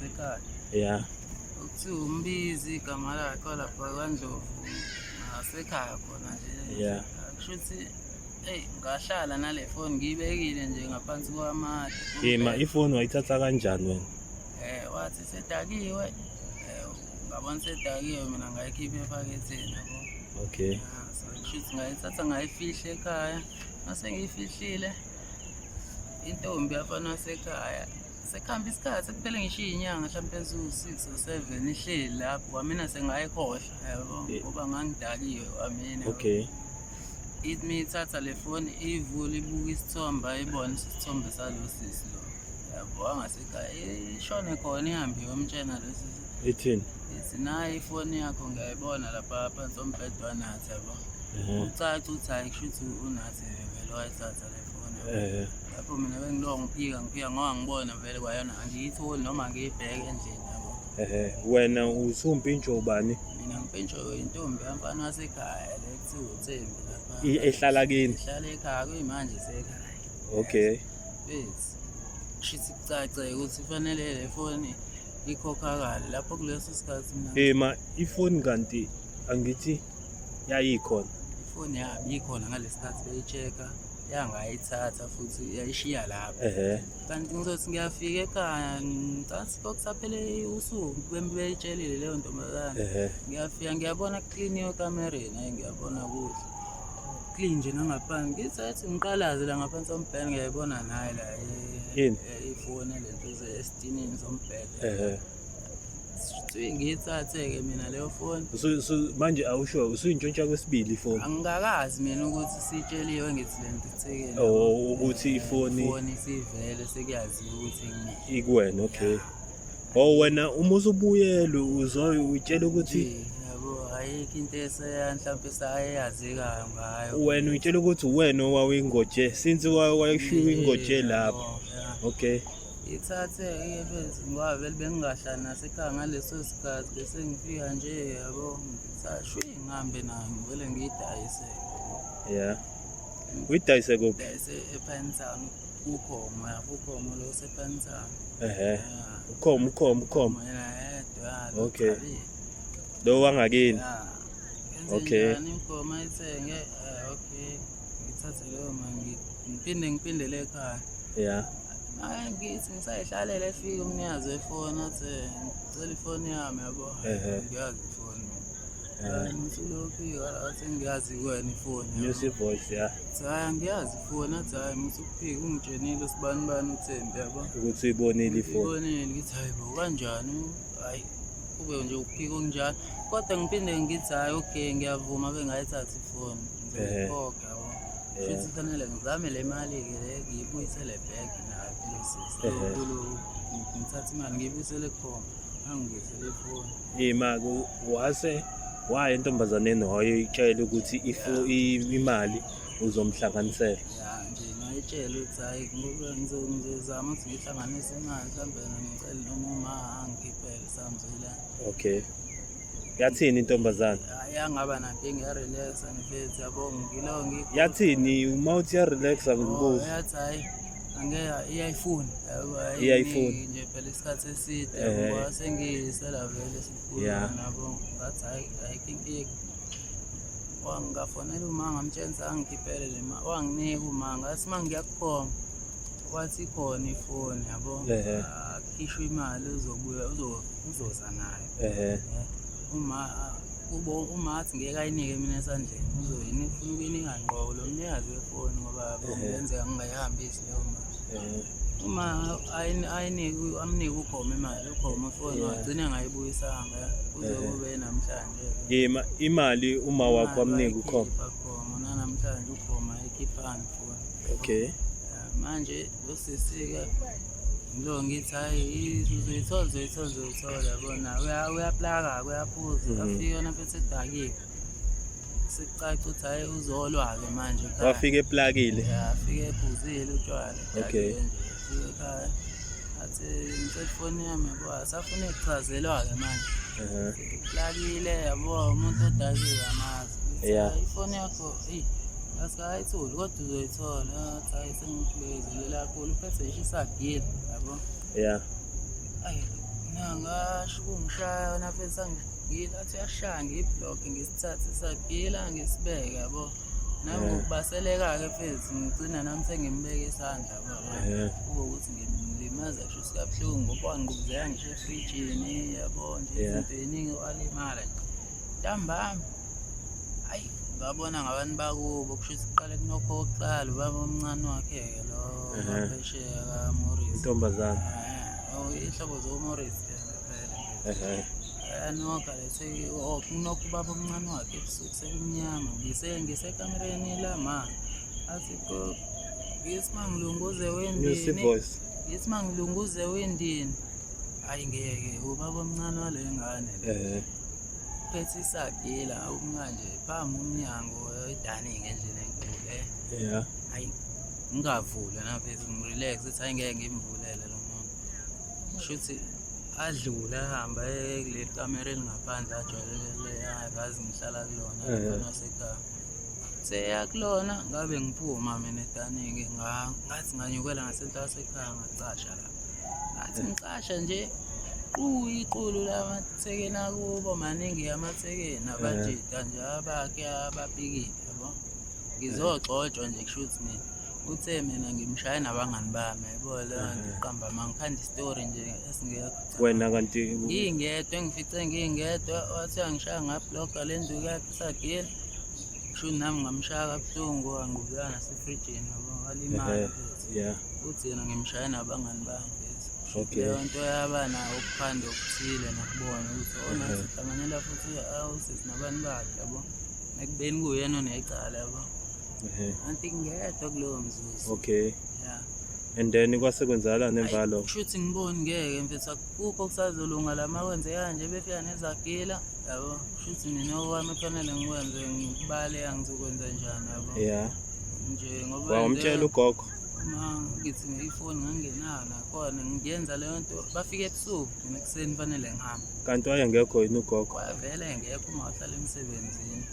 ngasekhaya. Yeah. Ukuthiwa umbizi igama lakho lapha kwaNdlovu ngasekhaya khona nje. Yeah. Kusho ukuthi ngahlala nale phone ngiyibekile nje ngaphansi kwamade. Ifoni wayithatha kanjani wena? Wathi sedakiwe. Ngabona sedakiwe mina ngayikhipha ephaketheni yabo. Okay. So kusho ukuthi ngayithatha ngayifihla ekhaya. Mase ngiyifihlile intombi yafana wasekhaya. Sekuhamba isikhathi kuphele ngisho izinyanga mhlawumbe eziwu-6 or 7 ihleli lapho wamina sengayikhohlwa yabo ngoba ngangidakiwe wamina. Okay. Ithi mithatha le phone ivule ibuka isithombe ayibone isithombe salosisi lo. Yabo wangasekhaya ishone khona ihambe yomtshena lesi. Ithini? Ithi nayi ifoni yakho ngiyayibona lapha phansi ombhede wanathi yabo. Ucaca uthi hayi kusho ukuthi unathi vele wayithatha le phone. Lapho mina bengilongiphika ngoba ngibona vele kwayona angiyitholi noma ngiyibheke endlini yabo. Wena usumpintsho ubani? Mina ngipintsho intombi yamfana wasekhaya le kuthiwa uThembi lapha. Ehlala kini? Ihlala ekhaya kuyimanje sekhaya. Okay. Bese shithi kucace ukuthi kufanele le phone ikhokhakala lapho kuleso sikhathi mina. Ifoni kanti angithi yayikhona. Ifoni yami ikhona ngalesikhathi beyicheka yangayithatha futhi yayishiya lapho. Kanti ngizothi ngiyafika ekhaya ngicatsi kokusaphele usuku beyitshelile leyo ntombazana. Ngiyafika ngiyabona kukliniwe kamereni ngiyabona kuhle. Clean nje nangaphansi ngithi ngiqalaze la ngaphansi kombhede ngiyayibona naye la ifoni lento estinini sombhede. Ngiyithathe-ke mina leyo phone. Manje awusho usuyintshontsha kwesibili ifoni? Angikakazi mina ukuthi sitsheliwe ngithi lento ithekele. Ukuthi ifoni sivele sekuyaziwa ukuthi ikuwena. Okay. Wena uma usubuyela utshela ukuthi yabo ayikho into mhlawumbe sayazikayo ngayo. Wena utshela ukuthi wena owawingoje since wayeshiwa ingoje lapho. Okay. Ithathe-ke bese ngoba vele bengingahlali nasekhaya ngaleso sikhathi bese ngifika nje yabo ngisashwi ngihambe nayo ngivele ngiyidayise. Yeah. Uyidayise kuphi? Dayise ePentown uKhomo yakho lo sePentown. Ukhomo. Yena Okay. Lo wangakini. Okay. Inkomo ayithenge okay ngithathe leyo manje ngiphinde ekhaya. Yeah. Ngithi ngisayihlalele efika umnikazi wefoni athi ngicela ifoni yami yabo. Ngiyazi ifoni mina. Ngithi uyophika la athi ngiyazi kuwena ifoni. Music voice yeah. Cha ngiyazi ifoni athi hayi ngithi ukuphika ungitshenile sibanibani uThembi yabo. Ukuthi uyibonile ifoni. Ibonile ngithi hayi bo kanjani hayi kube nje ukuphika okunjalo kodwa ngiphinde ngithi hayi okay ngiyavuma bengayithatha ifoni. Ngizokhokha yabo. Futhi kufanele ngizame le mali-ke le ngiyibuyisele back nayo kulesi. Ngithatha imali ngiyibuyisele Khoma angibuyisele ifoni. Wase waye entombazaneni wayitshela ukuthi imali uzomhlanganisela. Ya nje ngayitshela ukuthi hayi ngoba ngizozama ukuthi ngihlanganise imali mhlawumbe ngicela noma uma angikhiphele samzela. Okay. Yathini intombazana? Yangaba nankinga ya-relax ngifethu yabo ngilo yathini uma uthi ya-relax ngibuza. Yathi hayi angeke iyayifuna nje phela isikhathi eside ngoba sengiyisela vele sikhuluma nabo ngathi hayi ayikho wangafonela uma ngamtshela angikhiphele le mali wanginika uma ngathi mangiyakukhoma wathi khona ifoni yabo akhishwe imali uzobuya uzoza nayo. Uma athi ngeke ayinike mina esandleni uzoyini ufuna ukuyinika ngqo lo mnikazi wefoni ngoba bengenzeka ngingayihambisi leyo mali. Uma ayinike amnike uKhoma imali uKhoma ifoni wagcina ngayibuyisanga kuzokube namhlanje. Imali uma wakho amnike uKhoma. Namhlanje uKhoma ayikhiphanga ifoni. Okay. Manje losisi-ke ngilo ngithi hayi uzoyithola yabona uyaplaka kuyaphuza afika naphethe edakiwe sekucaca ukuthi hayi uzolwa-ke manje ekhaya. Wafika eplakile? Afika ephuzile utshwala. Okay. Fika ekhaya athi ngicela ifoni yami yabo asafuna ekuchazelwa-ke manje. Uplakile yabo umuntu odakiwe amazi. Ifoni yakho asikayitholi kodwa uzoyithola hayi sengibekezelela kakhulu uphethe nje isagile yabo. Yeah. Ayi ngasho ukungishaya wona mfethu ngithi uyashaya ngibhlokhe ngisithathe sagila ngisibeke yabo. Nangokubaseleka-ke mfethu ngigcina nami sengimbeka isandla yabo. Kube ukuthi ngimlimaza kusho sikabuhlungu ngoba wangqubuzela ngisho efrijini yabo nje izinto ey'ningi walimala nje. Ntambama hayi ngabona ngabantu bakubo kusho ukuthi kuqale kunokho okokuqala ubaba omncane wakhe-ke lo ngaphesheya kaMorris. Intombazane. Ihlobo zoMorris vele. Nokho lethe kunokho ubaba omncane wakhe ebusuku sekumnyama ngisekamereni lama athi ko ngithi mangilunguze wendini ngithi mangilunguze wendini hayi ngeke ubaba omncane wale ngane phethe isagila umanje phambi umnyango edaningi ngendlela enkulu hayi ngingavule nafethu ngirelax ethi hayi ngeke ngimvulele lo muntu shuthi adlule ahamba kule kamera elingaphandle ajwayelekile akazi ngihlala kulona lona wasekhaya seyakulona ngabe ngiphuma mina edaningi ngathi nganyukela ngasenta wasekhaya ngacasha la ngathi ngicasha nje iqulu lamathekeni akubo maningi amathekeni abajida nje abakhe abapikile yabo ngizogxotshwa nje kushuthi mina uthe mina ngimshaya nabangani bami yabo la ngiqamba mangikhanda istory nje esingekho wena kanti ngingedwa engifice ngingedwa wathi angishaya ngabhlokha le nduku yakhe isagila kusho nami ngamshaya kabuhlungu angqubuzana nasefrijini yabo walimala uthi yena ngimshaya nabangani bami. Leyo nto yaba nawo ukuphanda okuthile nokubona ukuthi onathi hlanganela futhi awusisi nabantu bakhe yabo ekubeni kuyena onecala yabo anti ngedwa kulowo mzuzu. And then kwasekwenzala nemvalo kushuthi ngiboni ngeke mfethu akukho kusazolunga la makwenze kanje befika nezagila yabo kushuthi mina okwami kufanele ngikwenze ngibale angizokwenza njani yabo nje ngoba wamtshela ugogo ngithi ngifoni ngangenayo nakhona ngiyenza leyo nto bafike ebusuku mina ekuseni kufanele ngihamba kanti wayengekho yini ugogo wavele engekho uma wahlala emsebenzini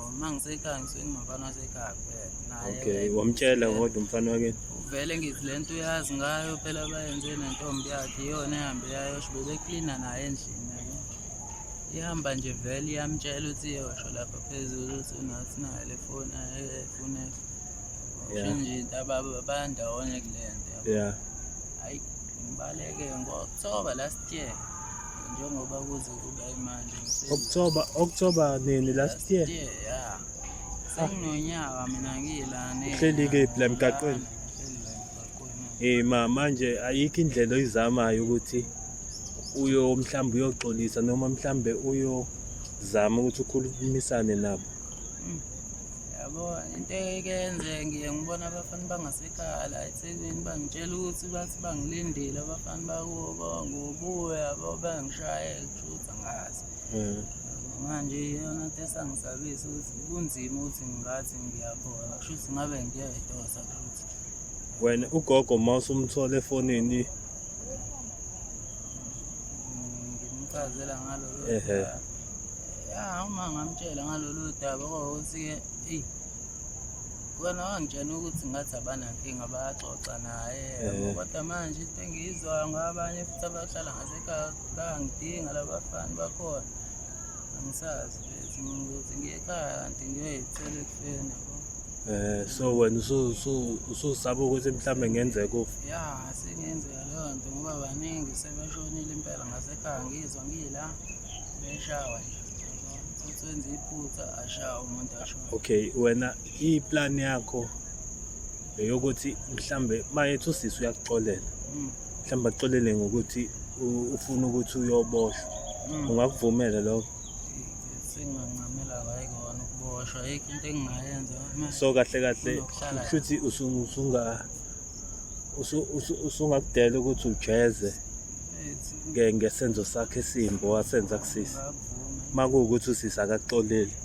uma ngisekhaya ngisuke ngingumfana wasekhaya kuphela wamtshela ngodwa umfana wakini vele ngithi le nto uyazi ngayo phela bayenze nentombi yakhe iyona ehambe yayosho bebeklina naye endlini ihamba nje vele iyamtshela ukuthi iyosho lapha phezulu ukuthi unathi nayo le foni efuneka nje abandawonye kule nto hayi ngibaleke ngo-October last year njengoba kuze kuba imanje October nini last year senginonyaka mina ngilana uhleli-ke la emgaqweni manje ayikho indlela oyizamayo ukuthi mhlawumbe uyoxolisa noma mhlawumbe uyozama ukuthi ukhulumisane nabo yabo into ekenzeke ngiye ngibona abafana bangasekhaya la eThekwini bangitshela ukuthi bathi bangilindile abafana bakubo ngobuye yabo bangishayela kushuthi angazi manje iyona nto esangisabisa ukuthi kunzima ukuthi ngingathi ngiyabona kushuthi ngabe ngiyayitosa futhi wena ugogo mawusumthola efonini ngimchazela ngalolo uma ngamtshela ngalolu daba ukuthi-ke wena wangitshena ukuthi ngathi abanankinga bayaxoxa naye kodwa manje into engiyizwayo ngabanye futhi abahlala ngasekhaya bayangidinga labafana bakhona angisazi bethi ngizothi ngiye ekhaya kanti ngiyoy'thela ekufeni so wena ususaba ukuthi mhlawumbe ngenzeka ufa singenzeka leyo nto ngoba baningi sebeshonile impela ngasekhaya ngizwa ngila beshawa nje wenza iphutha ashawa umuntu ashawa wena iplan yakho eyokuthi mhlambe mayethi usisi uyakuxolela mhlambe axolele ngokuthi ufuna ukuthi uyoboshwa ungakuvumela lokho singancamela hayi kona ukuboshwa ayikho into engingayenza so kahle kushuthi usungakudela ukuthi ujeze ngesenzo sakhe esimbi wasenza kusisi makuwukuthi usisi akakuxoleli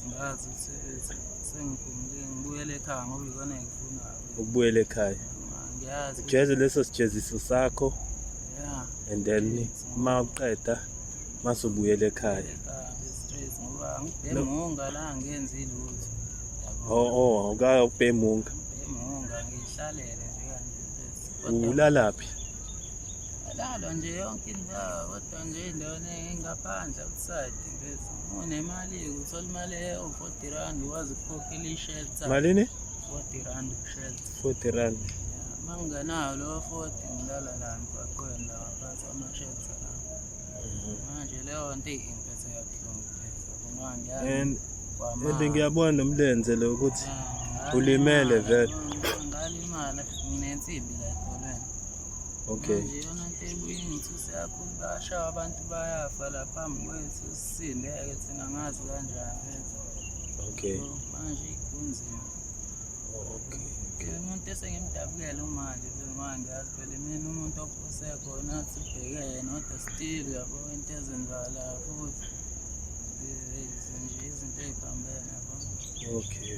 ngazi ukuthi sengiphumile ngibuyele ekhaya ngoba ikona engikufunayo ukubuyela ekhaya ngiyazi ujeze leso sijeziso sakho and then mawuqeda masubuyela ekhaya ngoba ngibhemunga la ngenzi lutho awukabhemunga ngihlalele nje kanje ulalaphi Iyalalo nje yonke indawo kodwa nje endaweni engaphandle outside mfethu. Unemali uthola imali ewu-40 rand ukwazi ukukhokhela i-shelter. Malini? 40 rand shelter. 40 rand. Uma ngingenayo lo 40 ngilala la emgwaqweni la ngaphansi kwama-shelter la. Manje leyo nto ingiphethe kabuhlungu mfethu. Manje and ngiyabona nomlenze lo ukuthi ulimele vele. Ngalimala nginensimbi la edolweni. Okay. Manje yona into ebuye ingithuse kakhulu bayashawa abantu bayafa la phambi kwethu sisindeke thina ngazi kanjani mfethu. Okay. Manje kunzima. Okay. Umuntu esengimdabukele manje ngiyazi phela mina umuntu ophose khona sibhekene kodwa still yabo into ezenzala futhi nje izinto eziphambene yabo. Okay.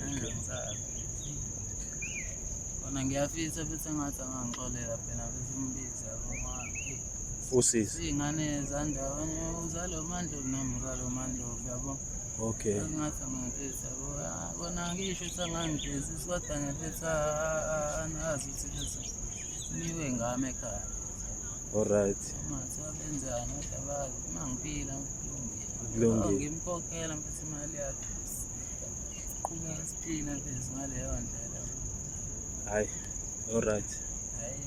Kona ngiyafisa bese ngathi angangixolela phela bese umbizi yabo manje. Usisi. Ingane zandaweni uzalo Mandlovu nami uzalo Mandlovu yabo. Okay. Ngathi angangifisa yabo. Kona ngisho ukuthi angangifisa kodwa ngifisa anazi ukuthi bese niwe ngami ekhaya. Alright. Manje abenzani kodwa bazi mangiphila Kulungile. ngimkhokhela mfethu imali yakhe. Qhubeka siphila mfethu ngaleyo ndlela. Hayi. Alright. Hayi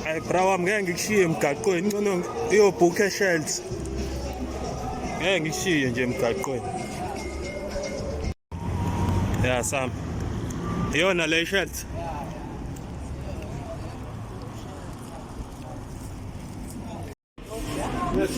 Hayi bra wami ngeke ngikushiye emgaqweni ngcono uyobhukha e-shelter. Ngeke ngikushiye nje emgaqweni. Ya Sam. Iyona le shelter. Yes.